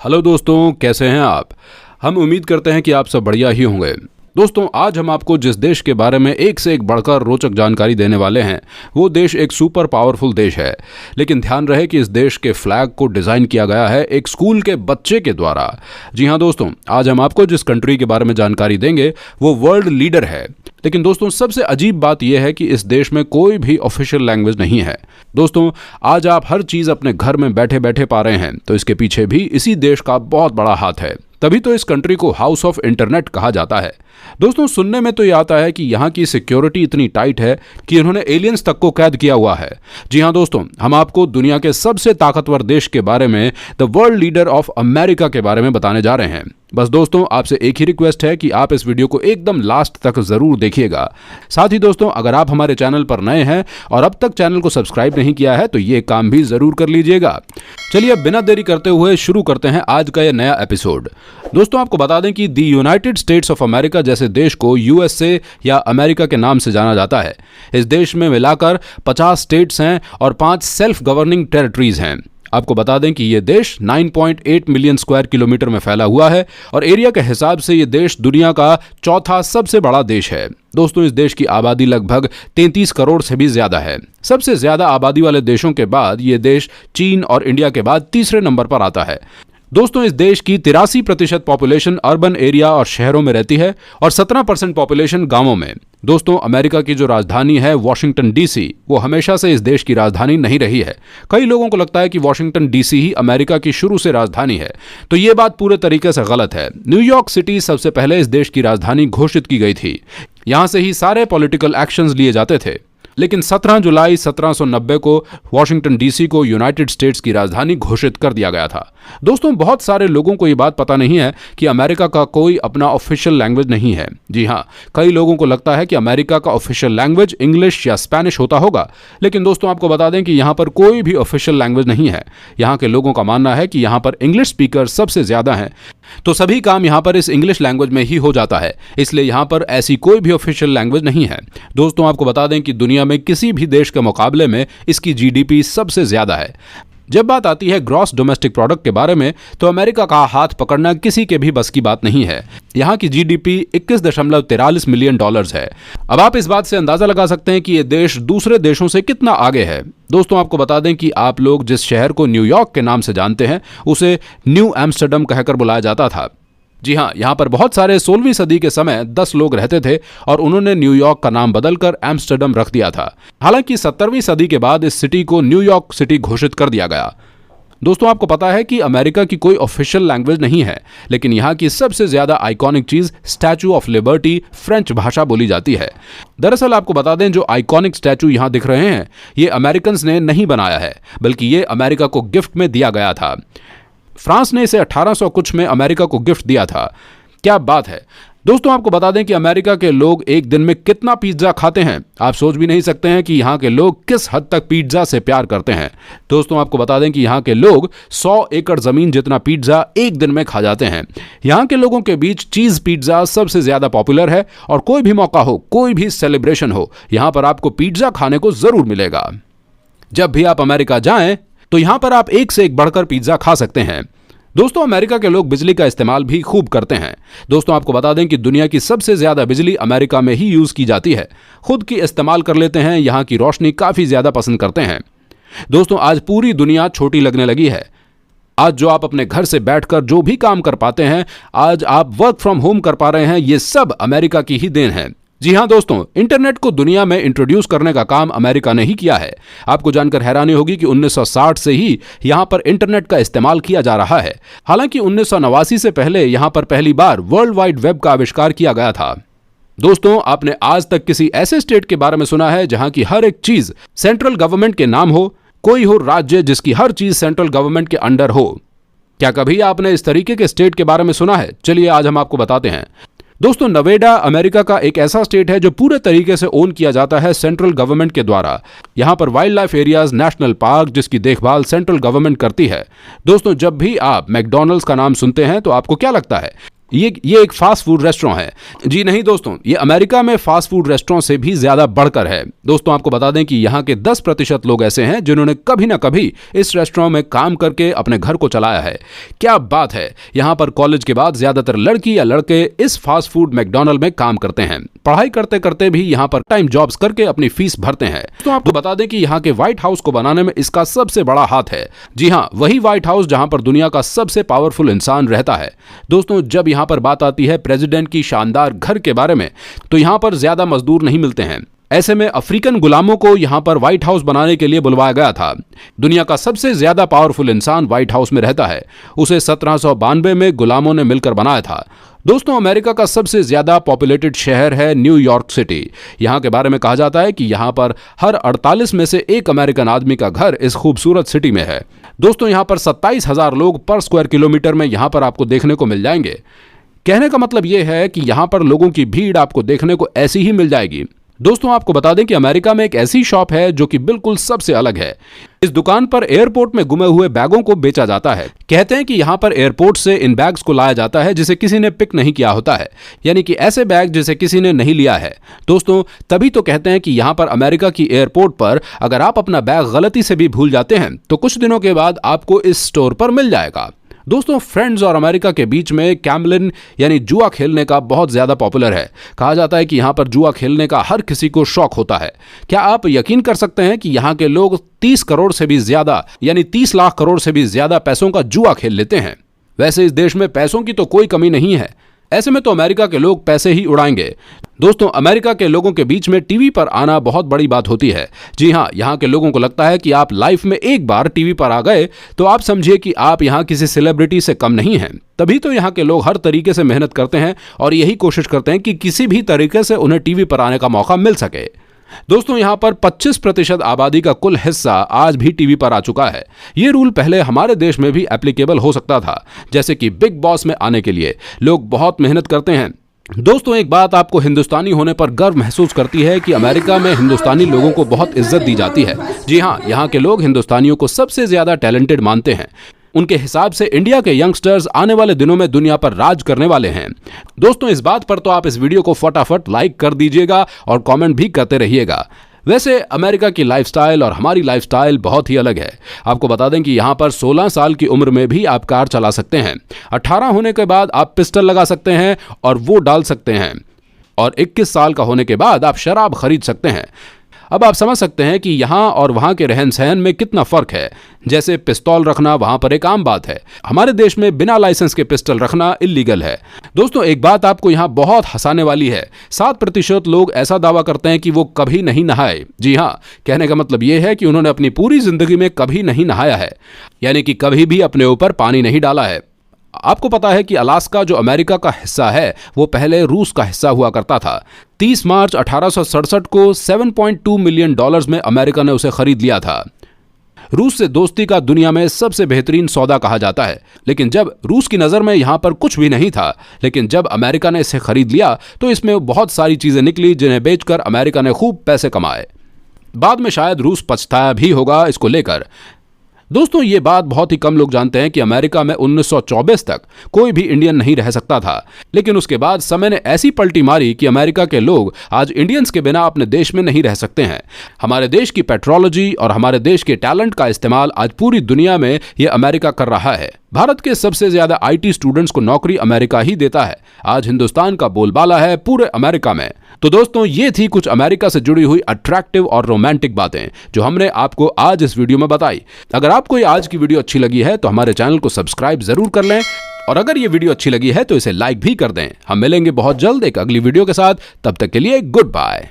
Hello दोस्तों, कैसे हैं आप। हम उम्मीद करते हैं कि आप सब बढ़िया ही होंगे। दोस्तों, आज हम आपको जिस देश के बारे में एक से एक बढ़कर रोचक जानकारी देने वाले हैं, वो देश एक सुपर पावरफुल देश है। लेकिन ध्यान रहे कि इस देश के फ्लैग को डिज़ाइन किया गया है एक स्कूल के बच्चे के द्वारा। जी हाँ दोस्तों, आज हम आपको जिस कंट्री के बारे में जानकारी देंगे वो वर्ल्ड लीडर है। लेकिन दोस्तों, सबसे अजीब बात यह है कि इस देश में कोई भी ऑफिशियल लैंग्वेज नहीं है। दोस्तों, आज आप हर चीज़ अपने घर में बैठे बैठे पा रहे हैं, तो इसके पीछे भी इसी देश का बहुत बड़ा हाथ है। तभी तो इस कंट्री को हाउस ऑफ इंटरनेट कहा जाता है। दोस्तों, सुनने में तो ये आता है कि यहाँ की सिक्योरिटी इतनी टाइट है कि इन्होंने एलियंस तक को कैद किया हुआ है। जी हाँ दोस्तों, हम आपको दुनिया के सबसे ताकतवर देश के बारे में, the world leader of America के बारे में बताने जा रहे हैं। बस दोस्तों, आपसे एक ही रिक्वेस्ट है कि आप इस वीडियो को एकदम लास्ट तक जरूर देखिएगा। साथ ही दोस्तों, अगर आप हमारे चैनल पर नए हैं और अब तक चैनल को सब्सक्राइब नहीं किया है तो ये काम भी जरूर कर लीजिएगा। चलिए अब बिना देरी करते हुए शुरू करते हैं आज का यह नया एपिसोड। दोस्तों, आपको बता दें कि दी यूनाइटेड स्टेट्स ऑफ अमेरिका जैसे देश को यूएसए या अमेरिका के नाम से जाना जाता है। इस देश में मिलाकर 50 स्टेट्स हैं और 5 सेल्फ गवर्निंग टेरिटरीज हैं। आपको बता दें कि यह देश 9.8 मिलियन स्क्वायर किलोमीटर में फैला हुआ है और एरिया के हिसाब से यह देश दुनिया का चौथा सबसे बड़ा देश है। दोस्तों, इस देश की आबादी लगभग 33 करोड़ से भी ज्यादा है। सबसे ज्यादा आबादी वाले देशों के बाद यह देश चीन और इंडिया के बाद तीसरे नंबर पर आता है। दोस्तों, इस देश की 83% पॉपुलेशन अर्बन एरिया और शहरों में रहती है और 17% पॉपुलेशन गांवों में। दोस्तों, अमेरिका की जो राजधानी है वॉशिंगटन डीसी, वो हमेशा से इस देश की राजधानी नहीं रही है। कई लोगों को लगता है कि वॉशिंगटन डीसी ही अमेरिका की शुरू से राजधानी है, तो ये बात पूरे तरीके से गलत है। न्यूयॉर्क सिटी सबसे पहले इस देश की राजधानी घोषित की गई थी। यहां से ही सारे पॉलिटिकल एक्शंस लिए जाते थे। लेकिन 17 जुलाई 1790 को वॉशिंगटन डीसी को यूनाइटेड स्टेट्स की राजधानी घोषित कर दिया गया था। दोस्तों, बहुत सारे लोगों को ये बात पता नहीं है कि अमेरिका का कोई अपना ऑफिशियल लैंग्वेज नहीं है। जी हाँ, कई लोगों को लगता है कि अमेरिका का ऑफिशियल लैंग्वेज इंग्लिश या स्पेनिश होता होगा। लेकिन दोस्तों, आपको बता दें कि यहाँ पर कोई भी ऑफिशियल लैंग्वेज नहीं है। यहाँ के लोगों का मानना है कि यहाँ पर इंग्लिश स्पीकर सबसे ज्यादा हैं, तो सभी काम यहाँ पर इस इंग्लिश लैंग्वेज में ही हो जाता है। इसलिए यहाँ पर ऐसी कोई भी ऑफिशियल लैंग्वेज नहीं है। दोस्तों, आपको बता दें कि दुनिया में किसी भी देश के मुकाबले में इसकी जीडीपी सबसे ज्यादा है। जब बात आती है ग्रॉस डोमेस्टिक प्रोडक्ट के बारे में, तो अमेरिका का हाथ पकड़ना किसी के भी बस की बात नहीं है। यहाँ की जीडीपी 21.43 मिलियन डॉलर्स है। अब आप इस बात से अंदाजा लगा सकते हैं कि ये देश दूसरे देशों से कितना आगे है। दोस्तों, आपको बता दें कि आप लोग जिस शहर को न्यूयॉर्क के नाम से जानते हैं, उसे न्यू एम्स्टर्डम कहकर बुलाया जाता था। जी हाँ, यहाँ पर बहुत सारे 16वीं सदी के समय 10 लोग रहते थे और उन्होंने न्यूयॉर्क का नाम बदलकर एम्स्टर्डम रख दिया था। हालांकि 17वीं सदी के बाद इस सिटी को न्यूयॉर्क सिटी घोषित कर दिया गया। दोस्तों, आपको पता है कि अमेरिका की कोई ऑफिशियल लैंग्वेज नहीं है, लेकिन यहाँ की सबसे ज्यादा आइकॉनिक चीज स्टैचू ऑफ लिबर्टी फ्रेंच भाषा बोली जाती है। दरअसल आपको बता दें, जो आइकॉनिक स्टैचू यहाँ दिख रहे हैं, ये अमेरिकन्स ने नहीं बनाया है, बल्कि ये अमेरिका को गिफ्ट में दिया गया था। फ्रांस ने इसे 1800 कुछ में अमेरिका को गिफ्ट दिया था। क्या बात है। दोस्तों, आपको बता दें कि अमेरिका के लोग एक दिन में कितना पिज्जा खाते हैं। आप सोच भी नहीं सकते हैं कि यहाँ के लोग किस हद तक पिज्जा से प्यार करते हैं। दोस्तों, आपको बता दें कि यहाँ के लोग 100 एकड़ जमीन जितना पिज्जा एक दिन में खा जाते हैं। यहाँ के लोगों के बीच चीज पिज्जा सबसे ज्यादा पॉपुलर है और कोई भी मौका हो, कोई भी सेलिब्रेशन हो, यहाँ पर आपको पिज्जा खाने को जरूर मिलेगा। जब भी आप अमेरिका जाएं तो यहां पर आप एक से एक बढ़कर पिज्जा खा सकते हैं। दोस्तों, अमेरिका के लोग बिजली का इस्तेमाल भी खूब करते हैं। दोस्तों, आपको बता दें कि दुनिया की सबसे ज्यादा बिजली अमेरिका में ही यूज की जाती है। खुद की इस्तेमाल कर लेते हैं, यहां की रोशनी काफी ज्यादा पसंद करते हैं। दोस्तों, आज पूरी दुनिया छोटी लगने लगी है। आज जो आप अपने घर से बैठकर जो भी काम कर पाते हैं, आज आप वर्क फ्रॉम होम कर पा रहे हैं, ये सब अमेरिका की ही देन है। जी हाँ दोस्तों, इंटरनेट को दुनिया में इंट्रोड्यूस करने का काम अमेरिका ने ही किया है। आपको जानकर हैरानी होगी कि 1960 से ही यहां पर इंटरनेट का इस्तेमाल किया जा रहा है। हालांकि 1989 से पहले यहां पर पहली बार वर्ल्ड वाइड वेब का आविष्कार किया गया था। दोस्तों, आपने आज तक किसी ऐसे स्टेट के बारे में सुना है जहां की हर एक चीज सेंट्रल गवर्नमेंट के नाम हो? कोई हो राज्य जिसकी हर चीज सेंट्रल गवर्नमेंट के अंडर हो? क्या कभी आपने इस तरीके के स्टेट के बारे में सुना है? चलिए आज हम आपको बताते हैं। दोस्तों, नवेडा अमेरिका का एक ऐसा स्टेट है जो पूरे तरीके से ओन किया जाता है सेंट्रल गवर्नमेंट के द्वारा। यहां पर wild life areas, national park, जिसकी देखभाल सेंट्रल गवर्नमेंट करती है। दोस्तों, जब भी आप मैकडॉनल्ड्स का नाम सुनते हैं तो आपको क्या लगता है? ये एक फास्ट फूड रेस्टोरेंट है। जी नहीं दोस्तों, ये अमेरिका में फास्ट फूड रेस्टोरेंट से भी ज्यादा बढ़कर है। दोस्तों आपको बता दें कि यहाँ के 10% लोग ऐसे हैं जिन्होंने कभी ना कभी इस रेस्टोरेंट में काम करके अपने घर को चलाया है। क्या बात है, यहाँ पर कॉलेज के बाद ज्यादातर लड़की या लड़के इस फास्ट फूड मैकडॉनल्ड में काम करते हैं। पढ़ाई करते करते भी यहाँ पर टाइम जॉब्स करके अपनी फीस भरते हैं। तो आपको बता दें कि यहाँ के व्हाइट हाउस को बनाने में इसका सबसे बड़ा हाथ है। जी हाँ, वही व्हाइट हाउस जहाँ पर दुनिया का सबसे पावरफुल इंसान रहता है। दोस्तों जब यहाँ पर बात आती है प्रेसिडेंट की शानदार घर के बारे में, तो यहाँ पर ज्यादा मजदूर नहीं मिलते हैं। ऐसे में अफ्रीकन गुलामों को यहाँ पर व्हाइट हाउस बनाने के लिए बुलवाया गया था। दुनिया का सबसे ज्यादा पावरफुल इंसान व्हाइट हाउस में रहता है। उसे 1792 में गुलामों ने मिलकर बनाया था। दोस्तों अमेरिका का सबसे ज्यादा पॉपुलेटेड शहर है न्यूयॉर्क सिटी। यहाँ के बारे में कहा जाता है कि यहाँ पर हर 48 में से एक अमेरिकन आदमी का घर इस खूबसूरत सिटी में है। दोस्तों यहाँ पर 27,000 लोग पर स्क्वायर किलोमीटर में यहाँ पर आपको देखने को मिल जाएंगे। कहने का मतलब यह है कि यहाँ पर लोगों की भीड़ आपको देखने को ऐसी ही मिल जाएगी। दोस्तों आपको बता दें कि अमेरिका में एक ऐसी शॉप है जो कि बिल्कुल सबसे अलग है। इस दुकान पर एयरपोर्ट में गुमे हुए बैगों को बेचा जाता है। कहते हैं कि यहाँ पर एयरपोर्ट से इन बैग्स को लाया जाता है जिसे किसी ने पिक नहीं किया होता है, यानी कि ऐसे बैग जिसे किसी ने नहीं लिया है। दोस्तों तभी तो कहते हैं कि यहाँ पर अमेरिका की एयरपोर्ट पर अगर आप अपना बैग गलती से भी भूल जाते हैं तो कुछ दिनों के बाद आपको इस स्टोर पर मिल जाएगा। दोस्तों फ्रेंड्स और अमेरिका के बीच में गैम्बलिंग यानी जुआ खेलने का बहुत ज्यादा पॉपुलर है। कहा जाता है कि यहाँ पर जुआ खेलने का हर किसी को शौक होता है। क्या आप यकीन कर सकते हैं कि यहाँ के लोग 30 करोड़ से भी ज्यादा यानी 30 लाख करोड़ से भी ज्यादा पैसों का जुआ खेल लेते हैं। वैसे इस देश में पैसों की तो कोई कमी नहीं है, ऐसे में तो अमेरिका के लोग पैसे ही उड़ाएंगे। दोस्तों अमेरिका के लोगों के बीच में टीवी पर आना बहुत बड़ी बात होती है। जी हाँ, यहाँ के लोगों को लगता है कि आप लाइफ में एक बार टीवी पर आ गए तो आप समझिए कि आप यहाँ किसी सेलिब्रिटी से कम नहीं हैं। तभी तो यहाँ के लोग हर तरीके से मेहनत करते हैं और यही कोशिश करते हैं कि किसी भी तरीके से उन्हें टीवी पर आने का मौका मिल सके। दोस्तों यहाँ पर 25% आबादी का कुल हिस्सा आज भी टीवी पर आ चुका है। ये रूल पहले हमारे देश में भी एप्लीकेबल हो सकता था, जैसे कि बिग बॉस में आने के लिए लोग बहुत मेहनत करते हैं। दोस्तों एक बात आपको हिंदुस्तानी होने पर गर्व महसूस करती है कि अमेरिका में हिंदुस्तानी लोगों को बहुत इज्जत दी जाती है। जी हाँ, यहाँ के लोग हिंदुस्तानियों को सबसे ज्यादा टैलेंटेड मानते हैं। उनके हिसाब से इंडिया के यंगस्टर्स आने वाले दिनों में दुनिया पर राज करने वाले हैं। दोस्तों इस बात पर तो आप इस वीडियो को फटाफट लाइक कर दीजिएगा और कमेंट भी करते रहिएगा। वैसे अमेरिका की लाइफस्टाइल और हमारी लाइफस्टाइल बहुत ही अलग है। आपको बता दें कि यहाँ पर 16 साल की उम्र में भी आप कार चला सकते हैं। 18 होने के बाद आप पिस्टल लगा सकते हैं और वो डाल सकते हैं, और 21 साल का होने के बाद आप शराब खरीद सकते हैं। अब आप समझ सकते हैं कि यहाँ और वहाँ के रहन सहन में कितना फर्क है। जैसे पिस्तौल रखना वहाँ पर एक आम बात है, हमारे देश में बिना लाइसेंस के पिस्टल रखना इलीगल है। दोस्तों एक बात आपको यहाँ बहुत हंसाने वाली है, 7% लोग ऐसा दावा करते हैं कि वो कभी नहीं नहाए। जी हाँ, कहने का मतलब ये है कि उन्होंने अपनी पूरी जिंदगी में कभी नहीं नहाया है, यानी कि कभी भी अपने ऊपर पानी नहीं डाला है। आपको पता है कि अलास्का जो अमेरिका का हिस्सा है वो पहले रूस का हिस्सा हुआ करता था। 30 मार्च 1867 को $7.2 मिलियन में अमेरिका ने उसे खरीद लिया था। रूस से दोस्ती का दुनिया में सबसे बेहतरीन सौदा कहा जाता है, लेकिन जब रूस की नज़र में यहाँ पर कुछ भी नहीं था, लेकिन जब अमेरिका ने इसे खरीद लिया तो इसमें बहुत सारी चीज़ें निकली जिन्हें बेचकर अमेरिका ने खूब पैसे कमाए। बाद में शायद रूस पछताया भी होगा इसको लेकर। दोस्तों ये बात बहुत ही कम लोग जानते हैं कि अमेरिका में 1924 तक कोई भी इंडियन नहीं रह सकता था, लेकिन उसके बाद समय ने ऐसी पलटी मारी कि अमेरिका के लोग आज इंडियंस के बिना अपने देश में नहीं रह सकते हैं। हमारे देश की पेट्रोलॉजी और हमारे देश के टैलेंट का इस्तेमाल आज पूरी दुनिया में ये अमेरिका कर रहा है। भारत के सबसे ज्यादा IT स्टूडेंट्स को नौकरी अमेरिका ही देता है। आज हिंदुस्तान का बोलबाला है पूरे अमेरिका में। तो दोस्तों ये थी कुछ अमेरिका से जुड़ी हुई अट्रैक्टिव और रोमांटिक बातें जो हमने आपको आज इस वीडियो में बताई। अगर आपको ये आज की वीडियो अच्छी लगी है तो हमारे चैनल को सब्सक्राइब जरूर कर लें, और अगर ये वीडियो अच्छी लगी है तो इसे लाइक भी कर दें। हम मिलेंगे बहुत जल्द एक अगली वीडियो के साथ, तब तक के लिए गुड बाय।